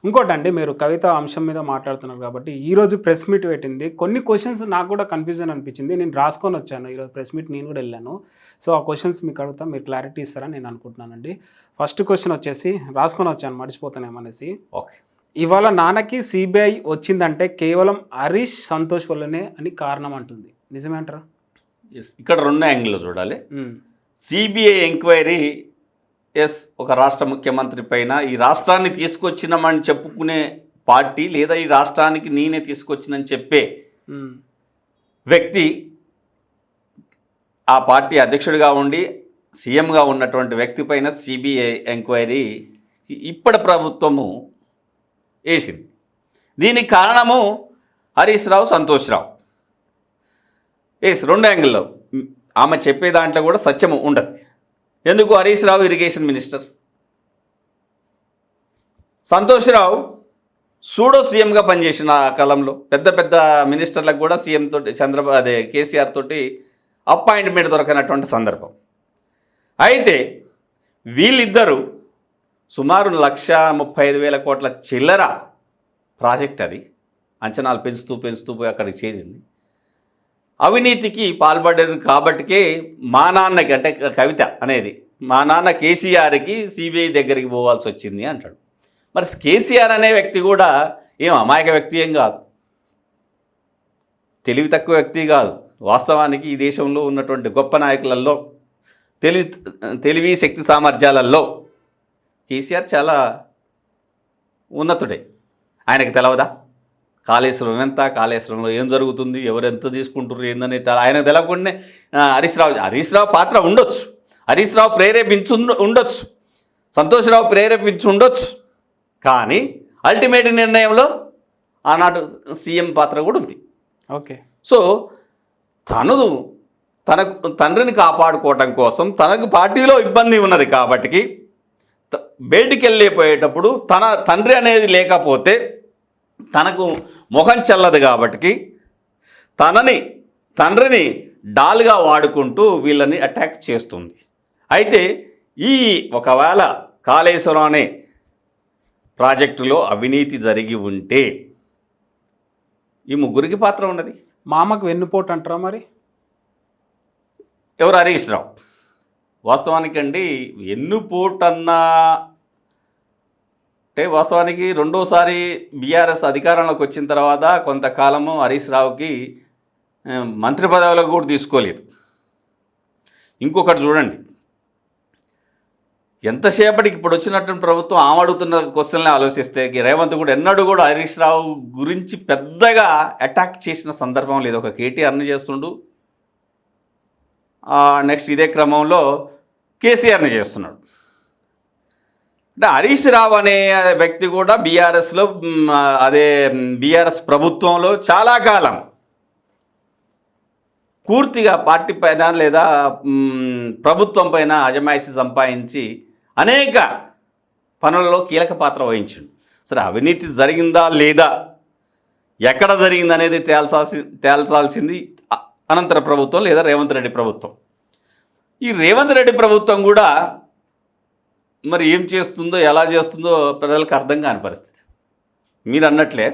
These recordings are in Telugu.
ఇంకోటండి, మీరు కవిత అంశం మీద మాట్లాడుతున్నారు కాబట్టి ఈరోజు ప్రెస్ మీట్ పెట్టింది. కొన్ని క్వశ్చన్స్ నాకు కూడా కన్ఫ్యూజన్ అనిపించింది. నేను రాసుకొని వచ్చాను. ఈరోజు ప్రెస్ మీట్ నేను కూడా వెళ్ళాను. సో ఆ క్వశ్చన్స్ మీకు అడుగుతా, మీరు క్లారిటీ ఇస్తారని నేను అనుకుంటున్నానండి. ఫస్ట్ క్వశ్చన్ వచ్చేసి రాసుకొని వచ్చాను, మర్చిపోతానేమనేసి. ఓకే. ఇవాళ నాన్నకి సిబిఐ వచ్చిందంటే కేవలం హరీష్ సంతోష్ వల్లనే అని కారణం అంటుంది. నిజమేంటారా? ఇక్కడ 2 యాంగిల్లో చూడాలి. సిబిఐ ఎంక్వైరీ ఒక రాష్ట్ర ముఖ్యమంత్రి పైన, ఈ రాష్ట్రాన్ని తీసుకొచ్చినామని చెప్పుకునే పార్టీ లేదా ఈ రాష్ట్రానికి నేనే తీసుకొచ్చినని చెప్పే వ్యక్తి ఆ పార్టీ అధ్యక్షుడిగా ఉండి సీఎంగా ఉన్నటువంటి వ్యక్తి పైన సిబిఐ ఎంక్వైరీ ఇప్పటి ప్రభుత్వము వేసింది. దీనికి కారణము హరీష్ రావు, సంతోష్ రావు. 2 యాంగిల్లో ఆమె చెప్పే దాంట్లో కూడా సత్యము ఉండదు. ఎందుకు? హరీష్ రావు ఇరిగేషన్ మినిస్టర్, సంతోష్ రావు సూడో సీఎంగా పనిచేసిన ఆ కాలంలో పెద్ద పెద్ద మినిస్టర్లకు కూడా సీఎం తోటి కేసీఆర్ తోటి అపాయింట్మెంట్ దొరకనటువంటి సందర్భం. అయితే వీళ్ళిద్దరూ సుమారు 1,35,000 కోట్ల చిల్లర ప్రాజెక్ట్, అది అంచనాలు పెంచుతూ పోయి అక్కడికి చేరింది. అవినీతికి పాల్పడ్డారు కాబట్టికే మా నాన్నకి, అంటే కవిత అనేది మా నాన్న కేసీఆర్కి సిబిఐ దగ్గరికి పోవాల్సి వచ్చింది అంటాడు. మరి కేసీఆర్ అనే వ్యక్తి కూడా ఏం అమాయక వ్యక్తి ఏం కాదు, తెలివి తక్కువ వ్యక్తి కాదు. వాస్తవానికి ఈ దేశంలో ఉన్నటువంటి గొప్ప నాయకులలో తెలివి శక్తి సామర్థ్యాలలో కేసీఆర్ చాలా ఉన్నతుడే. ఆయనకు తెలవదా కాళేశ్వరం ఎంత, కాళేశ్వరంలో ఏం జరుగుతుంది, ఎవరు ఎంత తీసుకుంటారు ఏందని ఆయనకు తెలవకుండానే హరీష్ రావు పాత్ర ఉండొచ్చు, హరీష్ రావు ప్రేరేపించి ఉండొచ్చు, సంతోష్ రావు ప్రేరేపించి ఉండొచ్చు. కానీ అల్టిమేట్ నిర్ణయంలో ఆనాడు సీఎం పాత్ర కూడా ఉంది. ఓకే. సో తనకు తండ్రిని కాపాడుకోవటం కోసం తనకు పార్టీలో ఇబ్బంది ఉన్నది కాబట్టి బయటికి వెళ్ళిపోయేటప్పుడు తన తండ్రి అనేది లేకపోతే తనకు మొహం చెల్లదు కాబట్టి తండ్రిని డాల్గా వాడుకుంటూ వీళ్ళని అటాక్ చేస్తుంది. అయితే ఒకవేళ కాళేశ్వరం అనే ప్రాజెక్టులో అవినీతి జరిగి ఉంటే ఈ ముగ్గురికి పాత్ర ఉన్నది. మామకు వెన్నుపోటు అంటారా మరి? ఎవరు? హరీష్ రావు. వాస్తవానికండి వెన్నుపోటన్నా అంటే వాస్తవానికి రెండోసారి బీఆర్ఎస్ అధికారంలోకి వచ్చిన తర్వాత కొంతకాలము హరీష్ రావుకి మంత్రి పదవులకు కూడా తీసుకోలేదు. ఇంకొకటి చూడండి, ఎంతసేపటికి ఇప్పుడు వచ్చినటువంటి ప్రభుత్వం ఆమె అడుగుతున్న క్వశ్చన్లే ఆలోచిస్తే రేవంత్ కూడా ఎన్నడూ కూడా హరీష్ రావు గురించి పెద్దగా అటాక్ చేసిన సందర్భం లేదు. ఒక కేటీఆర్ని చేస్తుండు, నెక్స్ట్ ఇదే క్రమంలో కేసీఆర్ని చేస్తున్నాడు. అంటే హరీష్ రావు అనే వ్యక్తి కూడా బీఆర్ఎస్లో బీఆర్ఎస్ ప్రభుత్వంలో చాలా కాలం పూర్తిగా పార్టీ పైన లేదా ప్రభుత్వం పైన అజమాయిషి సంపాదించి అనేక పనులలో కీలక పాత్ర వహించిండు. సరే, అవినీతి జరిగిందా లేదా, ఎక్కడ జరిగింది అనేది తేల్చాల్సింది అనంతర ప్రభుత్వం లేదా రేవంత్ రెడ్డి ప్రభుత్వం. ఈ రేవంత్ రెడ్డి ప్రభుత్వం కూడా మరి ఏం చేస్తుందో ఎలా చేస్తుందో ప్రజలకు అర్థం కాని పరిస్థితి. మీరు అన్నట్లే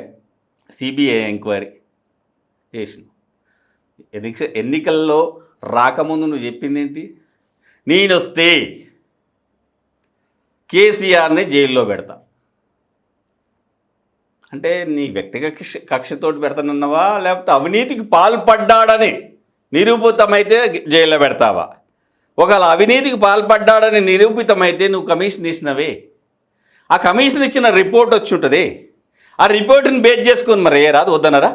సిబిఐ ఎంక్వైరీ చేసిన ఎన్నికల్లో రాకముందు నువ్వు చెప్పింది ఏంటి? నేను వస్తే కేసీఆర్ని జైల్లో పెడతా అంటే నీ వ్యక్తిగత కక్షతోటి పెడతానన్నావా, లేకపోతే అవినీతికి పాల్పడ్డాడని నిరూపితమైతే జైల్లో పెడతావా? ఒకవేళ అవినీతికి పాల్పడ్డాడని నిరూపితమైతే నువ్వు కమిషన్ ఇచ్చినవే, ఆ కమిషన్ ఇచ్చిన రిపోర్ట్ వచ్చి ఉంటుంది. ఆ రిపోర్ట్ని బేస్ చేసుకొని మరి రాదు వద్దనరా?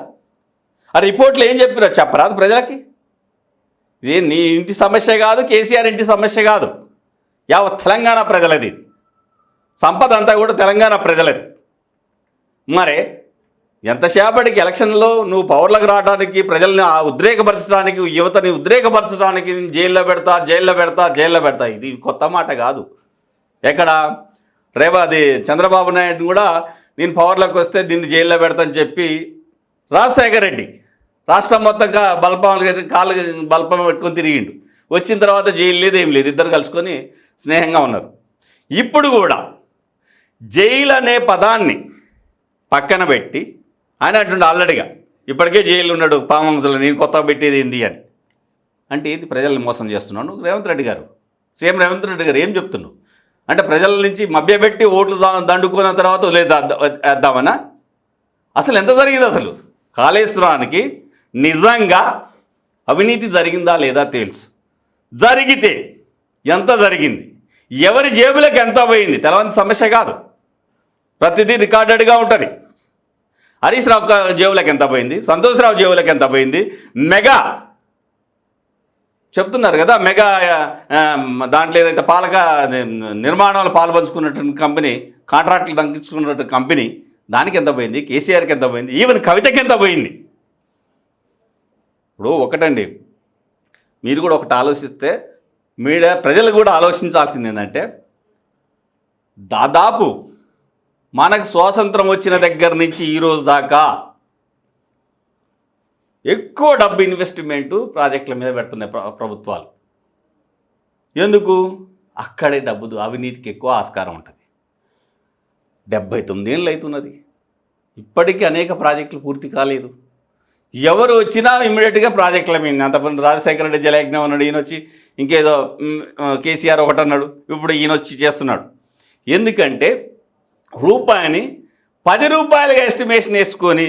ఆ రిపోర్ట్లో ఏం చెప్పిరా చెప్పరాదు ప్రజలకి? ఇది నీ ఇంటి సమస్య కాదు, కేసీఆర్ ఇంటి సమస్య కాదు, యావత్ తెలంగాణ ప్రజలది. సంపద అంతా కూడా తెలంగాణ ప్రజలది. మరి ఎంతసేపటికి ఎలక్షన్లో నువ్వు పవర్లకు రావడానికి, ప్రజల్ని ఉద్రేకపరచడానికి, యువతని ఉద్రేకపరచడానికి జైల్లో పెడతా ఇది కొత్త మాట కాదు. ఎక్కడ అది చంద్రబాబు నాయుడు కూడా నేను పవర్లోకి వస్తే దీన్ని జైల్లో పెడతాని చెప్పి రాజశేఖర రెడ్డి రాష్ట్రం మొత్తం కాళ్ళు బల్పం పెట్టుకొని తిరిగిండు. వచ్చిన తర్వాత జైలు లేదు, ఏం లేదు, ఇద్దరు కలుసుకొని స్నేహంగా ఉన్నారు. ఇప్పుడు కూడా జైలు అనే పదాన్ని పక్కన పెట్టి ఆయన అంటుండే ఆల్రెడీగా ఇప్పటికే జైలు ఉన్నాడు పామంసలో, నేను కొత్తగా పెట్టేది ఏంది అని. అంటే ఇది ప్రజల్ని మోసం చేస్తున్నాను రేవంత్ రెడ్డి గారు. సీఎం రేవంత్ రెడ్డి గారు ఏం చెప్తున్నావు అంటే ప్రజల నుంచి మభ్యపెట్టి ఓట్లు దండుకున్న తర్వాత వేద్దామనా? అసలు ఎంత జరిగింది? అసలు కాళేశ్వరానికి నిజంగా అవినీతి జరిగిందా లేదా తేల్చు. జరిగితే ఎంత జరిగింది, ఎవరి జేబులకు ఎంత పోయింది తెలవని సమస్య కాదు. ప్రతిదీ రికార్డెడ్గా ఉంటుంది. హరీష్ రావు జేబులకు ఎంత పోయింది, సంతోష్ రావు జేబులకు ఎంత పోయింది, మెగా చెప్తున్నారు కదా, మెగా దాంట్లో ఏదైతే నిర్మాణాలు పాల్పంచుకున్నటువంటి కంపెనీ, కాంట్రాక్టులు తగ్గించుకున్నటువంటి కంపెనీ, దానికి ఎంత పోయింది, కేసీఆర్కి ఎంత పోయింది, ఈవెన్ కవితకి ఎంత పోయింది. ఇప్పుడు ఒకటండి, మీరు కూడా ఒకటి ఆలోచిస్తే మీడియా ప్రజలు కూడా ఆలోచించాల్సింది ఏంటంటే, దాదాపు మనకు స్వాతంత్రం వచ్చిన దగ్గర నుంచి ఈరోజు దాకా ఎక్కువ డబ్బు ఇన్వెస్ట్మెంటు ప్రాజెక్టుల మీద పెడుతున్నాయి ప్రభుత్వాలు. ఎందుకు? అక్కడే డబ్బు అవినీతికి ఎక్కువ ఆస్కారం ఉంటుంది. 79 ఏళ్ళు అవుతున్నది, ఇప్పటికీ అనేక ప్రాజెక్టులు పూర్తి కాలేదు. ఎవరు వచ్చినా ఇమ్మీడియట్గా ప్రాజెక్టుల మీద. అంతకుముందు రాజశేఖర రెడ్డి జలయజ్ఞం అన్నాడు, ఈయన వచ్చి ఇంకేదో కేసీఆర్ ఒకటి అన్నాడు, ఇప్పుడు ఈయన వచ్చి చేస్తున్నాడు. ఎందుకంటే రూపాయిని 10 రూపాయలుగా ఎస్టిమేషన్ వేసుకొని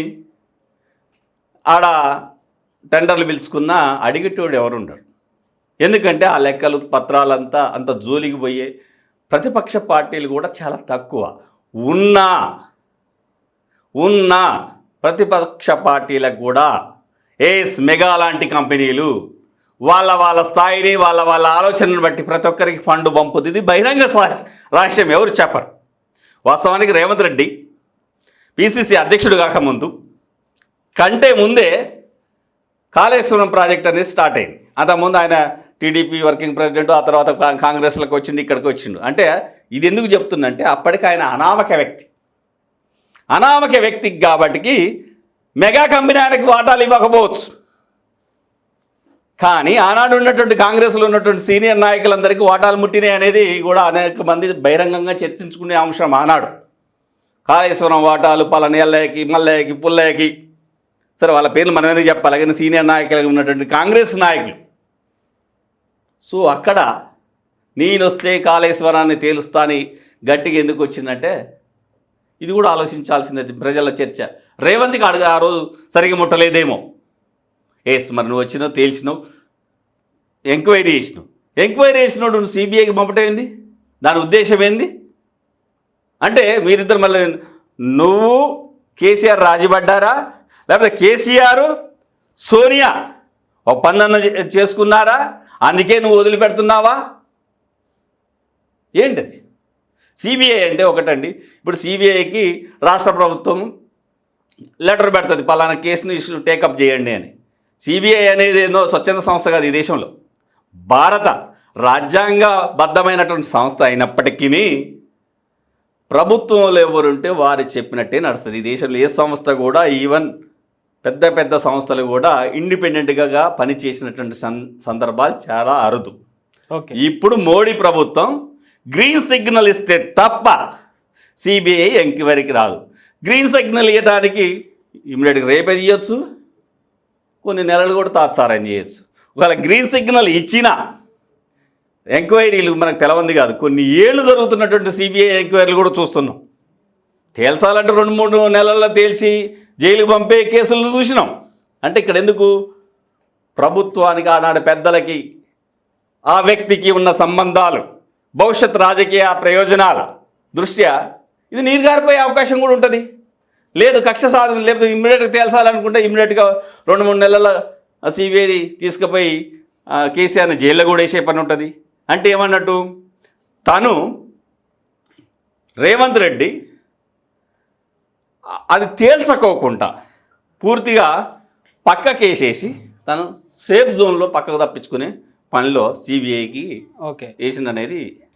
ఆడ టెండర్లు పిలుచుకున్న అడిగేటోడు ఎవరుండడు. ఎందుకంటే ఆ లెక్కలు పత్రాలంతా అంత జోలికి పోయే ప్రతిపక్ష పార్టీలు కూడా చాలా తక్కువ. ఉన్న ప్రతిపక్ష పార్టీలకు కూడా మెగా లాంటి కంపెనీలు వాళ్ళ స్థాయిని వాళ్ళ ఆలోచనను బట్టి ప్రతి ఒక్కరికి ఫండ్ పంపుతుంది. ఇది బహిరంగ రహస్యం, ఎవరు చెప్పరు. వాస్తవానికి రేవంత్ రెడ్డి పిసిసి అధ్యక్షుడు కాకముందు కంటే ముందే కాళేశ్వరం ప్రాజెక్ట్ అనేది స్టార్ట్ అయింది. అంతకుముందు ఆయన టీడీపీ వర్కింగ్ ప్రెసిడెంట్, ఆ తర్వాత కాంగ్రెస్లోకి వచ్చిండు, ఇక్కడికి వచ్చిండు. అంటే ఇది ఎందుకు చెప్తుందంటే అప్పటికి ఆయన అనామక వ్యక్తికి కాబట్టి మెగా కంపెనీ ఆయనకి వాటాలు ఇవ్వకపోవచ్చు. కానీ ఆనాడు ఉన్నటువంటి కాంగ్రెస్లో ఉన్నటువంటి సీనియర్ నాయకులందరికీ వాటాలు ముట్టినాయి అనేది కూడా అనేక మంది బహిరంగంగా చర్చించుకునే అంశం. ఆనాడు కాళేశ్వరం వాటాలు పలానేళ్ళకి, మల్లయ్యకి, పుల్లయ్యకి, సరే వాళ్ళ పేర్లు మనం ఎందుకు చెప్పాలి, కానీ సీనియర్ నాయకులుగా ఉన్నటువంటి కాంగ్రెస్ నాయకులు. సో అక్కడ నేను వస్తే కాళేశ్వరాన్ని తేలుస్తా అని గట్టిగా ఎందుకు వచ్చిందంటే ఇది కూడా ఆలోచించాల్సిందే. ప్రజల చర్చ రేవంత్కి ఆ రోజు సరిగ్గా ముట్టలేదేమో. మరి నువ్వు వచ్చినావు, తేల్చినావు, ఎంక్వైరీ చేసినావు నువ్వు సిబిఐకి పంపటేంది, దాని ఉద్దేశం ఏంది అంటే మీరిద్దరు మళ్ళీ నువ్వు కేసీఆర్ రాజీపడ్డారా, లేకపోతే కేసీఆర్ సోనియా ఒప్పందం చేసుకున్నారా, అందుకే నువ్వు వదిలిపెడుతున్నావా ఏంటది? సిబిఐ అంటే ఒకటండి, ఇప్పుడు సిబిఐకి రాష్ట్ర ప్రభుత్వం లెటర్ పెడుతుంది పలానా కేసును టేకప్ చేయండి అని. సిబిఐ అనేది ఏదో స్వచ్ఛంద సంస్థ కాదు ఈ దేశంలో, భారత రాజ్యాంగబద్ధమైనటువంటి సంస్థ అయినప్పటికీ ప్రభుత్వంలో ఎవరుంటే వారు చెప్పినట్టే నడుస్తుంది. ఈ దేశంలో ఏ సంస్థ కూడా, ఈవెన్ పెద్ద సంస్థలు కూడా ఇండిపెండెంట్గా పనిచేసినటువంటి సందర్భాలు చాలా అరుదు. ఇప్పుడు మోడీ ప్రభుత్వం గ్రీన్ సిగ్నల్ ఇస్తే తప్ప సిబిఐ ఎంక్వైరీకి రాదు. గ్రీన్ సిగ్నల్ ఇవ్వడానికి ఇమ్మీడియట్గా రేపే తీయచ్చు, కొన్ని నెలలు కూడా తాత్సారం చేయొచ్చు. ఒకవేళ గ్రీన్ సిగ్నల్ ఇచ్చినా ఎంక్వైరీలు మనకు తెలవంది కాదు, కొన్ని ఏళ్ళు జరుగుతున్నటువంటి సిబిఐ ఎంక్వైరీలు కూడా చూస్తున్నాం. తేల్చాలంటే 2-3 నెలల్లో తేల్చి జైలుకు పంపే కేసులను చూసినాం. అంటే ఇక్కడ ఎందుకు? ప్రభుత్వానికి ఆనాడు పెద్దలకి ఆ వ్యక్తికి ఉన్న సంబంధాలు, భవిష్యత్ రాజకీయ ప్రయోజనాల దృష్ట్యా ఇది నీరుగారిపోయే అవకాశం కూడా ఉంటుంది. లేదు కక్ష సాధన, లేకపోతే ఇమ్మీడియట్గా తేల్చాలనుకుంటే ఇమ్మీడియట్గా 2-3 నెలల సిబిఐ తీసుకుపోయి కేసీఆర్ని జైల్లో కూడా వేసే పని ఉంటుంది. అంటే ఏమన్నట్టు, తను రేవంత్ రెడ్డి అది తేల్చకోకుండా పూర్తిగా పక్కకేసేసి తను సేఫ్ జోన్లో పక్కకు తప్పించుకునే పనిలో సిబిఐకి వేసింది అనేది